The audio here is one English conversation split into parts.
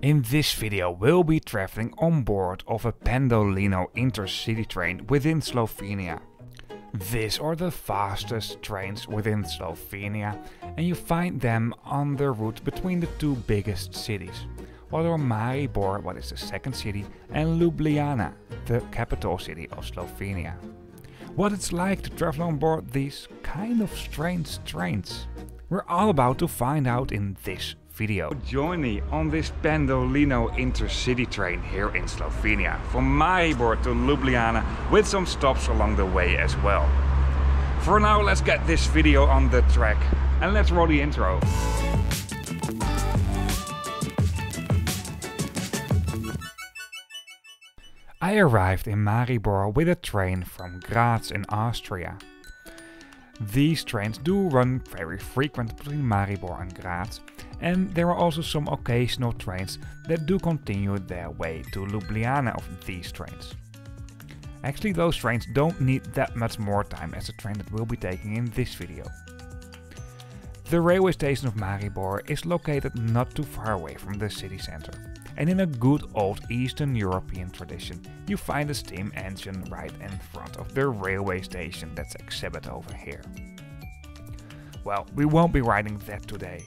In this video we'll be traveling on board of a Pendolino intercity train within Slovenia. These are the fastest trains within Slovenia and you find them on the route between the two biggest cities. What are Maribor, what is the second city, and Ljubljana, the capital city of Slovenia. What it's like to travel on board these kind of strange trains. We're all about to find out in this video. Join me on this Pendolino intercity train here in Slovenia, from Maribor to Ljubljana, with some stops along the way as well. For now, let's get this video on the track and let's roll the intro. I arrived in Maribor with a train from Graz in Austria. These trains do run very frequent between Maribor and Graz, and there are also some occasional trains that do continue their way to Ljubljana of these trains. Actually, those trains don't need that much more time as the train that we'll be taking in this video. The railway station of Maribor is located not too far away from the city center, and in a good old Eastern European tradition you find a steam engine right in front of the railway station that's exhibit over here. Well, we won't be riding that today.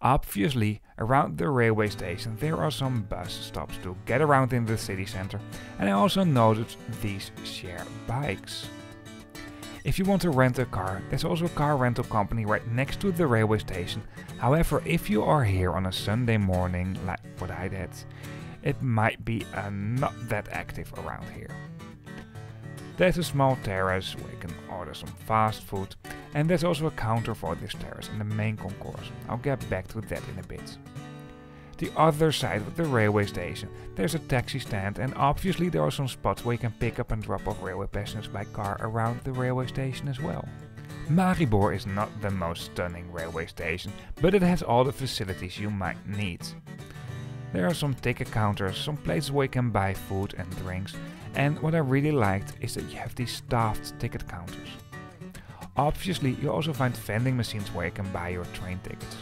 Obviously, around the railway station there are some bus stops to get around in the city center, and I also noticed these share bikes. If you want to rent a car, there's also a car rental company right next to the railway station. However, if you are here on a Sunday morning, like what I did, it might be not that active around here. There's a small terrace where you can order some fast food, and there's also a counter for this terrace in the main concourse. I'll get back to that in a bit. The other side of the railway station, there's a taxi stand, and obviously there are some spots where you can pick up and drop off railway passengers by car around the railway station as well. Maribor is not the most stunning railway station, but it has all the facilities you might need. There are some ticket counters, some places where you can buy food and drinks, and what I really liked is that you have these staffed ticket counters. Obviously you also find vending machines where you can buy your train tickets.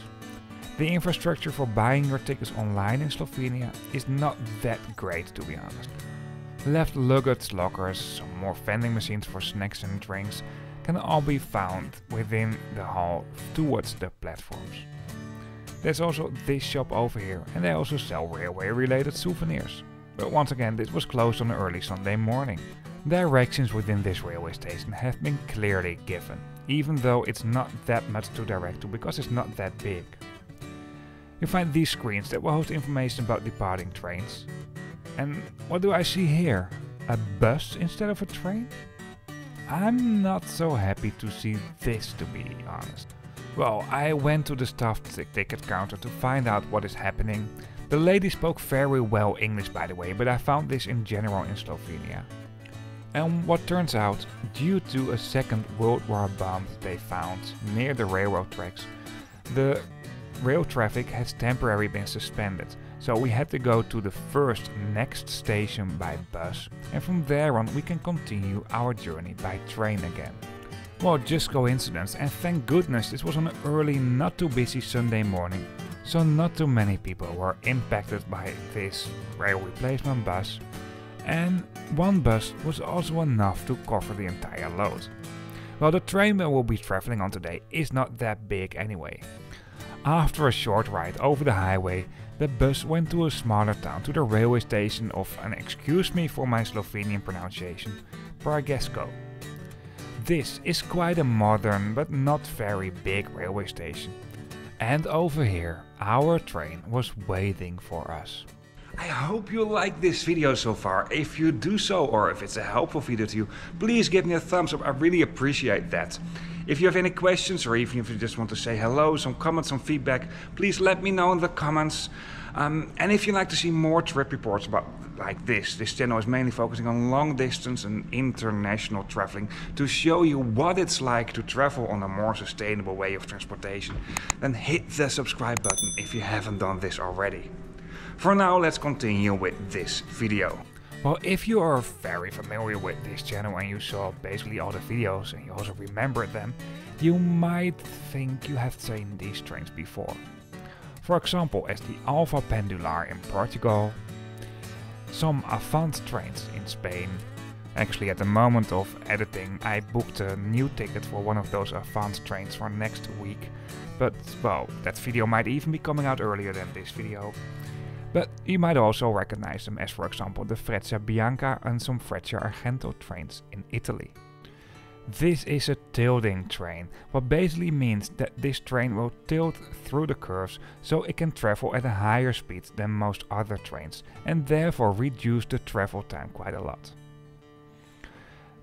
The infrastructure for buying your tickets online in Slovenia is not that great, to be honest. Left luggage lockers, some more vending machines for snacks and drinks can all be found within the hall towards the platforms. There's also this shop over here, and they also sell railway related souvenirs. But once again, this was closed on an early Sunday morning. Directions within this railway station have been clearly given, even though it's not that much to direct to because it's not that big. You find these screens that will host information about departing trains. And what do I see here? A bus instead of a train? I'm not so happy to see this, to be honest. Well, I went to the staffed ticket counter to find out what is happening. The lady spoke very well English, by the way, but I found this in general in Slovenia. And what turns out, due to a Second World War bomb they found near the railroad tracks, the rail traffic has temporarily been suspended, so we had to go to the next station by bus, and from there on we can continue our journey by train again. Well, just coincidence, and thank goodness this was on an early, not too busy Sunday morning, so not too many people were impacted by this rail replacement bus, and one bus was also enough to cover the entire load. Well, the train that we'll be traveling on today is not that big anyway. After a short ride over the highway, the bus went to a smaller town, to the railway station of, and excuse me for my Slovenian pronunciation, Pragesko. This is quite a modern but not very big railway station. And over here, our train was waiting for us. I hope you like this video so far. If you do so, or if it's a helpful video to you, please give me a thumbs up. I really appreciate that. If you have any questions, or even if you just want to say hello, some comments, some feedback, please let me know in the comments. And if you'd like to see more trip reports about like this channel is mainly focusing on long distance and international traveling to show you what it's like to travel on a more sustainable way of transportation, then hit the subscribe button if you haven't done this already. For now, let's continue with this video. Well, if you are very familiar with this channel and you saw basically all the videos and you also remember them, you might think you have seen these trains before. For example, as the Alpha Pendular in Portugal, some Avant trains in Spain. Actually, at the moment of editing, I booked a new ticket for one of those Avant trains for next week. But, well, that video might even be coming out earlier than this video. But you might also recognize them as, for example, the Freccia Bianca and some Freccia Argento trains in Italy. This is a tilting train, what basically means that this train will tilt through the curves so it can travel at a higher speed than most other trains and therefore reduce the travel time quite a lot.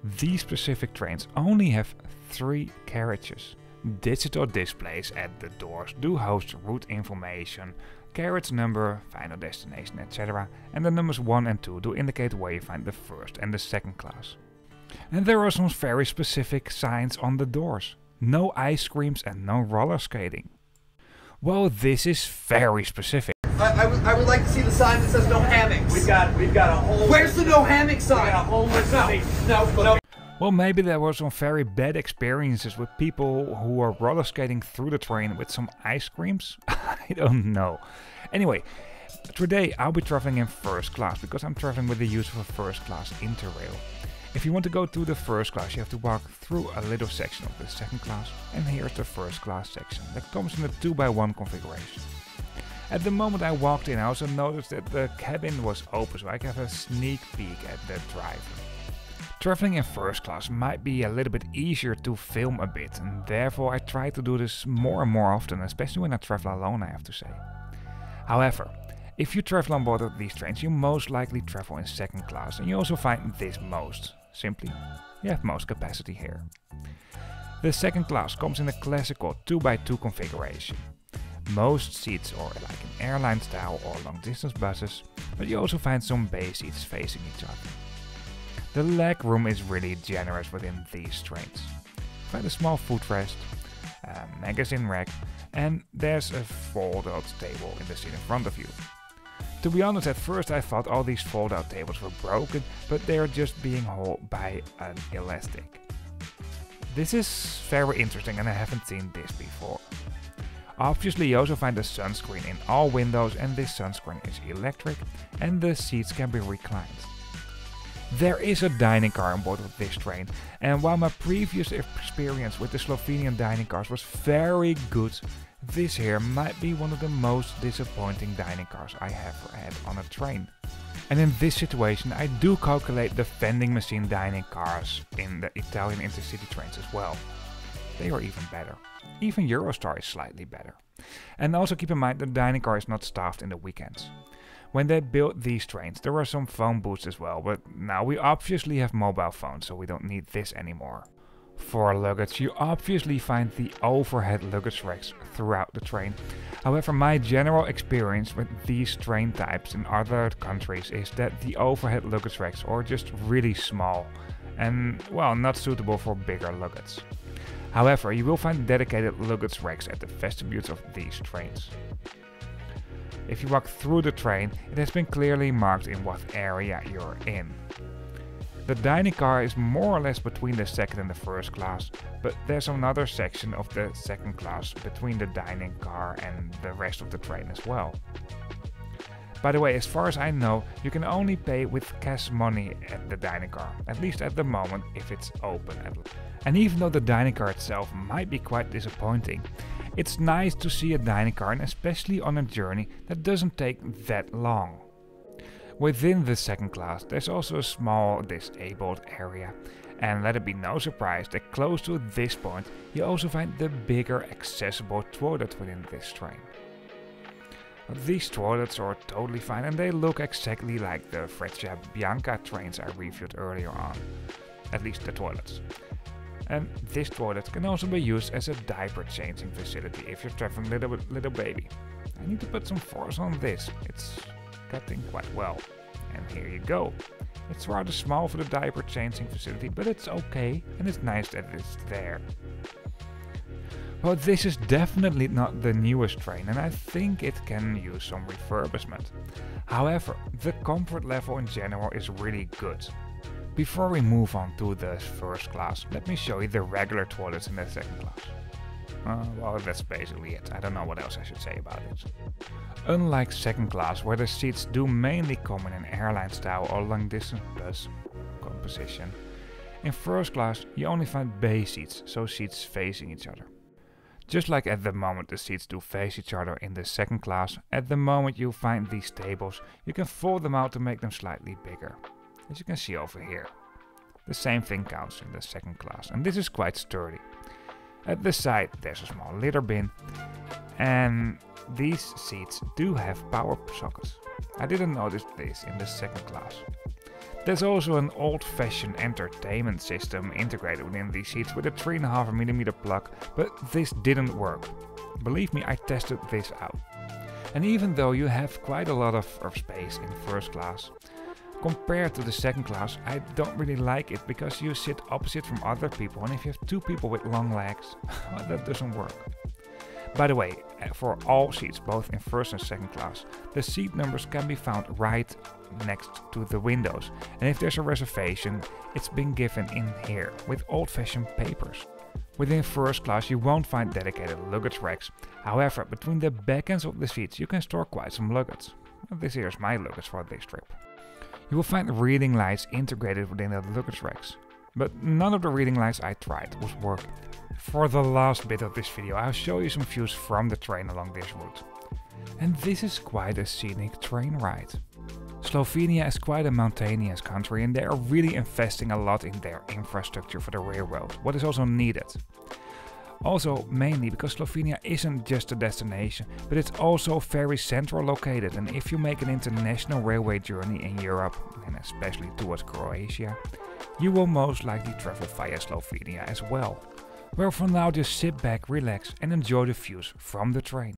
These specific trains only have 3 carriages. Digital displays at the doors do host route information, carriage number, final destination, etc. and the numbers 1 and 2 do indicate where you find the first and the second class. And there are some very specific signs on the doors. No ice creams and no roller skating. Well, this is very specific. I would like to see the sign that says no hammocks. We've got a whole... Where's the no hammock sign? We got a whole list of things. No. Well, maybe there were some very bad experiences with people who were roller skating through the train with some ice creams. I don't know. Anyway, today I'll be traveling in first class because I'm traveling with the use of a first class Interrail. If you want to go to the first class, you have to walk through a little section of the second class, and here's the first class section that comes in a 2x1 configuration. At the moment I walked in, I also noticed that the cabin was open, so I can have a sneak peek at the driver. Traveling in first class might be a little bit easier to film a bit, and therefore I try to do this more and more often, especially when I travel alone, I have to say. However, if you travel on board of these trains, you most likely travel in second class, and you also find this most. Simply, you have most capacity here. The second class comes in a classical 2x2 configuration. Most seats are like an airline style or long distance buses, but you also find some bay seats facing each other. The leg room is really generous within these trains. Find a small footrest, a magazine rack, and there's a fold-out table in the seat in front of you. To be honest, at first I thought all these fold-out tables were broken, but they are just being held by an elastic. This is very interesting and I haven't seen this before. Obviously you also find a sunscreen in all windows, and this sunscreen is electric and the seats can be reclined. There is a dining car on board of this train, and while my previous experience with the Slovenian dining cars was very good, this here might be one of the most disappointing dining cars I have had on a train. And in this situation I do calculate the vending machine dining cars in the Italian Intercity trains as well. They are even better. Even Eurostar is slightly better. And also keep in mind the dining car is not staffed in the weekends. When they built these trains there were some phone booths as well, but now we obviously have mobile phones, so we don't need this anymore. For luggage, you obviously find the overhead luggage racks throughout the train. However, my general experience with these train types in other countries is that the overhead luggage racks are just really small and, well, not suitable for bigger luggage. However, you will find dedicated luggage racks at the vestibules of these trains. If you walk through the train, it has been clearly marked in what area you're in. The dining car is more or less between the second and the first class, but there's another section of the second class between the dining car and the rest of the train as well. By the way, as far as I know, you can only pay with cash money at the dining car, at least at the moment if it's open. And even though the dining car itself might be quite disappointing, it's nice to see a dining car, and especially on a journey that doesn't take that long. Within the second class there's also a small disabled area, and let it be no surprise that close to this point you also find the bigger accessible toilet within this train. These toilets are totally fine and they look exactly like the Freccia Bianca trains I reviewed earlier on, at least the toilets. And this toilet can also be used as a diaper changing facility if you're traveling little baby. I need to put some force on this, it's cutting quite well. And here you go. It's rather small for the diaper changing facility, but it's okay and it's nice that it's there. Well, this is definitely not the newest train and I think it can use some refurbishment. However, the comfort level in general is really good. Before we move on to the first class, let me show you the regular toilets in the second class. Well, that's basically it. I don't know what else I should say about it. Unlike second class, where the seats do mainly come in an airline style or long distance bus composition, in first class you only find bay seats, so seats facing each other. Just like at the moment the seats do face each other in the second class, at the moment you find these tables, you can fold them out to make them slightly bigger. As you can see over here. The same thing counts in the second class, and this is quite sturdy. At the side there's a small litter bin, and these seats do have power sockets. I didn't notice this in the second class. There's also an old-fashioned entertainment system integrated within these seats with a 3.5mm plug, but this didn't work. Believe me, I tested this out. And even though you have quite a lot of space in first class, compared to the second class, I don't really like it because you sit opposite from other people, and if you have two people with long legs, that doesn't work. By the way, for all seats, both in first and second class, the seat numbers can be found right next to the windows, and if there's a reservation, it's been given in here with old-fashioned papers. Within first class you won't find dedicated luggage racks, however between the back ends of the seats you can store quite some luggage. This here is my luggage for this trip. You will find reading lights integrated within the luggage racks, but none of the reading lights I tried was working. For the last bit of this video I'll show you some views from the train along this route. And this is quite a scenic train ride. Slovenia is quite a mountainous country and they are really investing a lot in their infrastructure for the railroad, what is also needed. Also mainly because Slovenia isn't just a destination, but it's also very central located, and if you make an international railway journey in Europe, and especially towards Croatia, you will most likely travel via Slovenia as well. Well, for now just sit back, relax and enjoy the views from the train.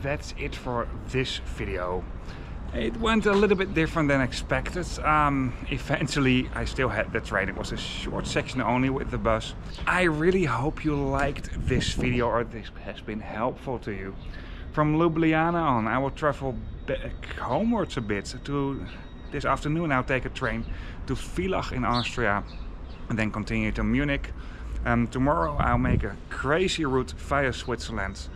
That's it for this video. It went a little bit different than expected. Eventually I still had the train. It was a short section only with the bus. I really hope you liked this video or this has been helpful to you. From Ljubljana on I will travel back homewards a bit. This afternoon I'll take a train to Villach in Austria and then continue to Munich. Tomorrow I'll make a crazy route via Switzerland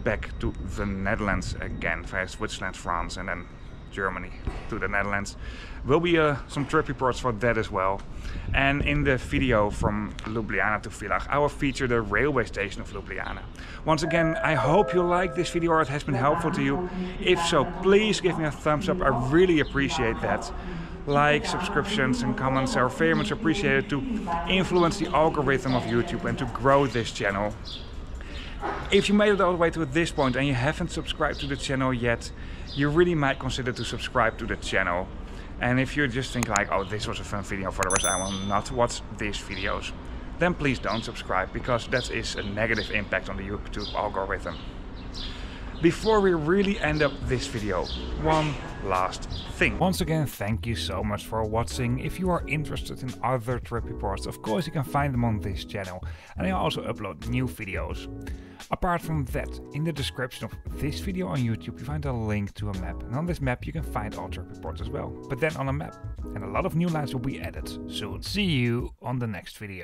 back to the Netherlands again, via Switzerland, France, and then Germany to the Netherlands. Will be some trip reports for that as well. And in the video from Ljubljana to Villach, I will feature the railway station of Ljubljana. Once again, I hope you like this video or it has been helpful to you. If so, please give me a thumbs up. I really appreciate that. Likes, subscriptions and comments are very much appreciated to influence the algorithm of YouTube and to grow this channel. If you made it all the way to this point and you haven't subscribed to the channel yet, you really might consider to subscribe to the channel. And if you just think like, oh, this was a fun video, for the rest I will not watch these videos, then please don't subscribe, because that is a negative impact on the YouTube algorithm. Before we really end up this video, one last thing. Once again, thank you so much for watching. If you are interested in other trip reports, of course you can find them on this channel, and I also upload new videos. Apart from that, in the description of this video on YouTube you find a link to a map, and on this map you can find all trip reports as well, but then on a map. And a lot of new lines will be added soon. See you on the next video.